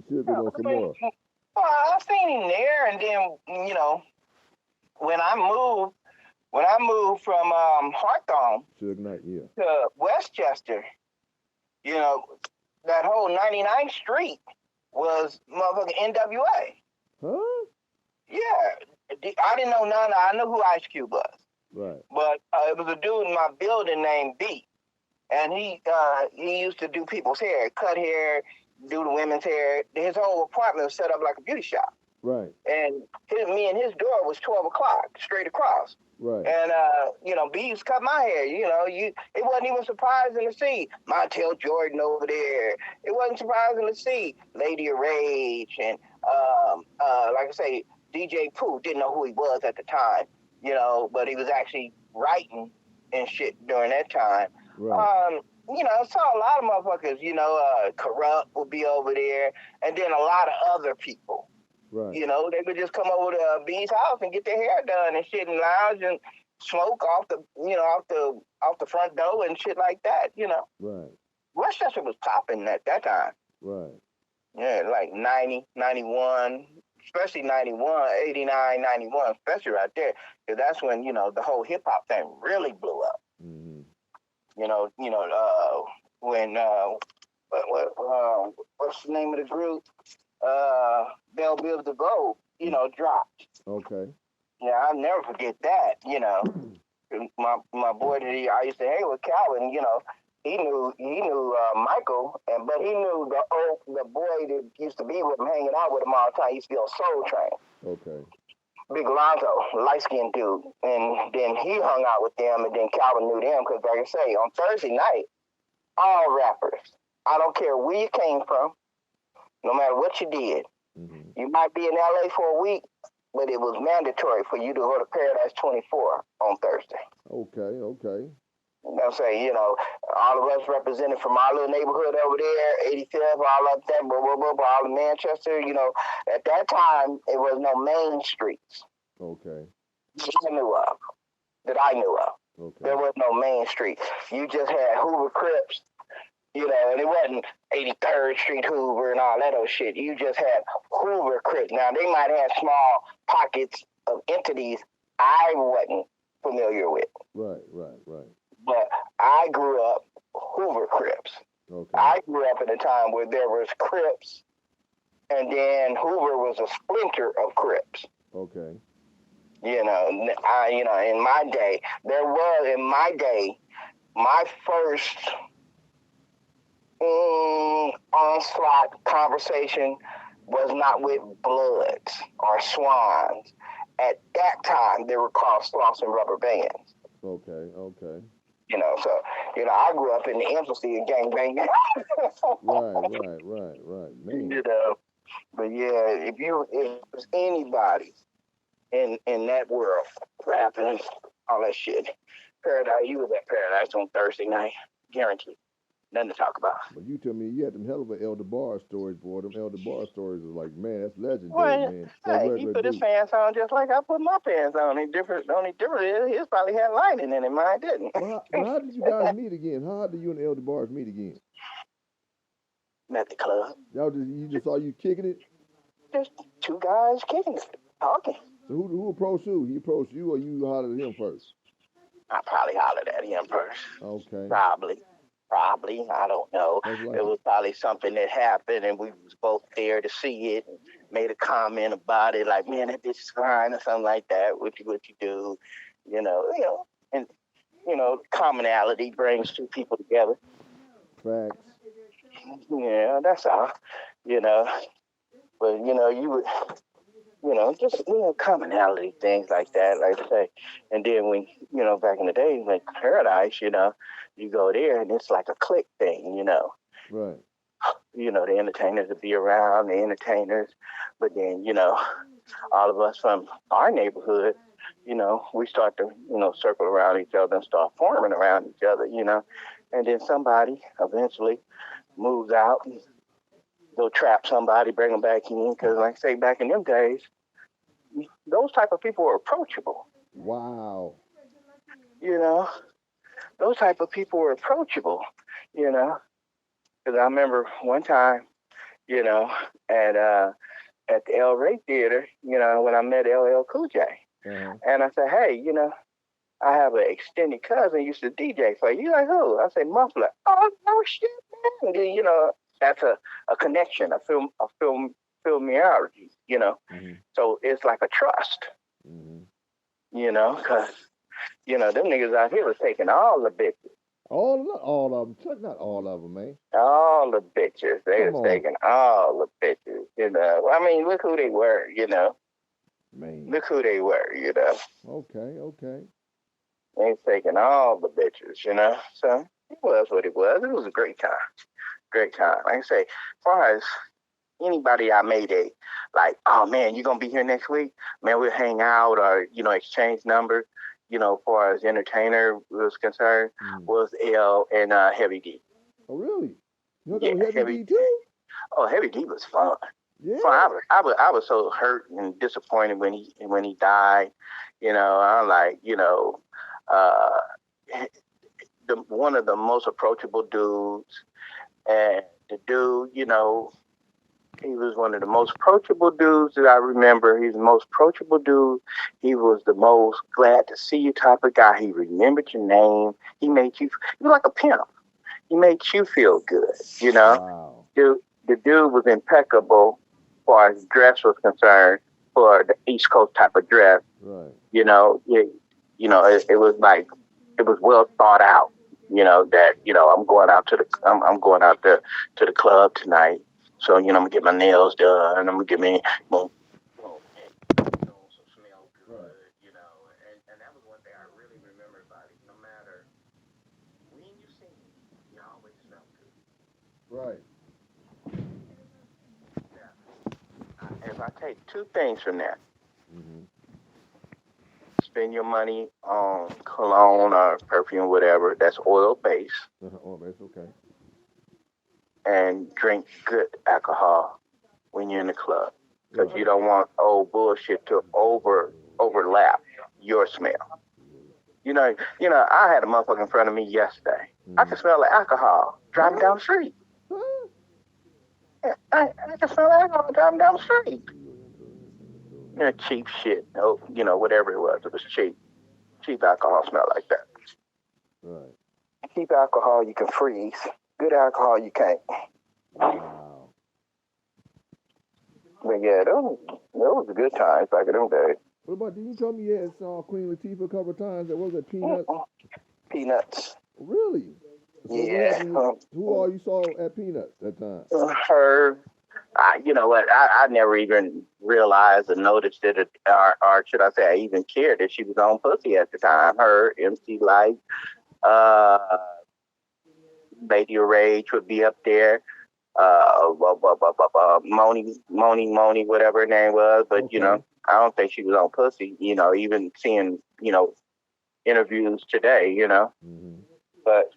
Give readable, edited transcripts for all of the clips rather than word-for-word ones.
should have been on some more. Well, I seen him there, and then when I moved, from Hawthorne Suge Knight, yeah. to Westchester, you know, that whole 99th Street was motherfucking NWA. Huh? Yeah, I didn't know none. I knew who Ice Cube was, Right. but it was a dude in my building named B, and he used to do people's hair, cut hair, do the women's hair. His whole apartment was set up like a beauty shop. Right. And me and his door was 12 o'clock straight across. Right. And B's cut my hair. It wasn't even surprising to see Montel Jordan over there. It wasn't surprising to see Lady of Rage and like I say, DJ Pooh. Didn't know who he was at the time, but he was actually writing and shit during that time. Right. Saw a lot of motherfuckers. Corrupt would be over there, and then a lot of other people. Right. They would just come over to B's house and get their hair done and shit and lounge and smoke off the front door and shit like that. Right. Westchester was popping at that time. Right. Yeah, like 90, 91, especially 91, 89, 91, especially right there. Because that's when, the whole hip hop thing really blew up. Mm-hmm. When what's the name of the group? Bell Biv DeVoe, dropped. Okay. Yeah, I'll never forget that. My boy that I used to hang with, Calvin. He knew Michael, but he knew the boy that used to be with him, hanging out with him all the time. He used to be on Soul Train. Okay. Big Lonzo, light-skinned dude, and then he hung out with them, and then Calvin knew them because, like I say, on Thursday night, all rappers. I don't care where you came from, no matter what you did. Mm-hmm. You might be in LA for a week, but it was mandatory for you to go to Paradise 24 on Thursday. Okay. You know what I'm saying? All of us represented from our little neighborhood over there, 85th, all up there, all in Manchester. At that time, it was no main streets. Okay. That I knew of. Okay. There was no main street. You just had Hoover Crips, and it wasn't 83rd Street Hoover and all that old shit. You just had Hoover Crips. Now, they might have small pockets of entities I wasn't familiar with. Right. But I grew up Hoover Crips. Okay. I grew up in a time where there was Crips, and then Hoover was a splinter of Crips. Okay. In my day, my first onslaught conversation was not with Bloods or Swans. At that time, they were called Sloths and Rubber Bands. Okay. I grew up in the infancy of gangbanging. Right. Man. But yeah, if there's anybody in that world rapping all that shit, Paradise, you was at Paradise on Thursday night, guaranteed. Nothing to talk about. But you tell me you had them hell of an Elder Bar stories, boy. Them Elder Bar stories is like, man, that's legendary, man. Hey, he put his pants on just like I put my pants on. Only different is his probably had lining in it, mine didn't. Well, how did you guys meet again? How did you and the Elder Bars meet again? At the club. You just saw you kicking it? Just two guys kicking it, talking. So who approached who? He approached you or you hollered at him first? I probably hollered at him first. Okay. Probably, I don't know. It was probably something that happened, and we was both there to see it, and made a comment about it, like, man, that bitch is fine, or something like that. What you do, and commonality brings two people together. Facts. Yeah, that's all. But you would, just commonality, things like that, like I say. And then when back in the day, like Paradise, you go there and it's like a clique thing, Right. The entertainers would be around, the entertainers, but then, all of us from our neighborhood, we start to, circle around each other and start forming around each other, and then somebody eventually moves out and go trap somebody, bring them back in, because like I say, back in them days, those type of people were approachable. Wow. Those type of people were approachable, because I remember one time, you know, and at the El Rey Theater, you know, when I met LL Cool J. And I said, hey, you know, I have an extended cousin used to DJ for you. You like who? I say Muffler. Oh no shit, man. And then, you know, that's a connection, a familiarity, you know. So it's like a trust, you know, because, you know, them niggas out here was taking all the bitches. All of them. Check not all of them, man. All the bitches. They was taking all the bitches, you know. I mean, look who they were, you know. Man. Look who they were, you know. Okay. They taking all the bitches, you know. So it was what it was. It was a great time. Great time. Like I say, as far as anybody I made like, oh man, you gonna be here next week? Man, we'll hang out or, you know, exchange numbers. You know, as far as entertainer was concerned, was L and Heavy D. Oh really? You know Heavy D too? Oh, Heavy D was fun. Yeah. Fun. I was so hurt and disappointed when he died. You know, I'm like, you know, one of the most approachable dudes, and the dude, you know, he was one of the most approachable dudes that I remember. He's the most approachable dude. He was the most glad to see you type of guy. He remembered your name. He made you like a pimp. He made you feel good, you know. Wow. The dude was impeccable as far as dress was concerned, for the East Coast type of dress. Right. You know, it was like, it was well thought out. You know, that, you know, I'm going out to the club tonight. So, you know, I'm gonna get my nails done, and I'm gonna get me some smell good, you know, and that was one thing I really remember about it. No matter when you see me, you always smell good. Right. Now, if I take two things from that, spend your money on cologne or perfume, whatever, that's oil based. Oil based, okay. And drink good alcohol when you're in the club, because you don't want old bullshit to overlap your smell. You know, I had a motherfucker in front of me yesterday. I could smell the alcohol driving down the street. I could smell the alcohol driving down the street. You know, cheap shit. Oh, you know, whatever it was cheap. Cheap alcohol smell like that. Right. Cheap alcohol you can freeze. Good alcohol you can't. Wow. But yeah, those was a good times back in them days. What about, did you tell me you saw Queen Latifah a couple of times? What was it, Peanuts? Peanuts. Really? So yeah. Who all you saw at Peanuts that time? Her. You know what? I never even realized or noticed it, or should I say, I even cared that she was on pussy at the time. Her, MC Lyte, Lady of Rage would be up there. Moni, whatever her name was, but you know, I don't think she was on pussy. You know, even seeing, you know, interviews today, you know. But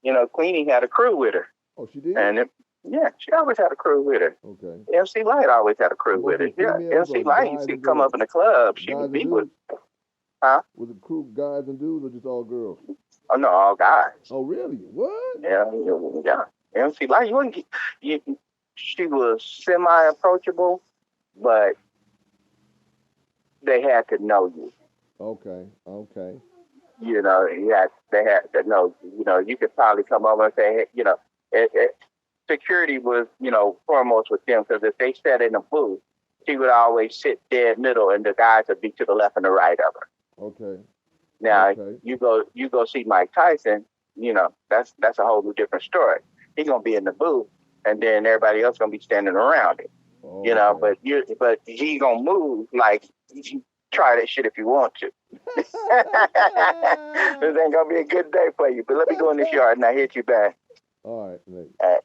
you know, Queenie had a crew with her. Oh, she did. And yeah, she always had a crew with her. Okay. MC Lyte always had a crew with her. Yeah, MC Lyte used to come up in the club. She would be with. Huh? Was the crew guys and dudes or just all girls? Oh no, all guys. Oh really? What? Yeah. MC Lyte, she was semi-approachable, but they had to know you. Okay. You know, they had to know. You know, you could probably come over and say, hey, you know, security was, you know, foremost with them, because if they sat in a booth, she would always sit dead middle, and the guys would be to the left and the right of her. Okay. Now you go see Mike Tyson. You know, that's a whole new different story. He's gonna be in the booth, and then everybody else gonna be standing around him. Okay. You know, but he gonna move like, you try that shit if you want to. This ain't gonna be a good day for you. But let me go in this yard and I hit you back. All right. All right.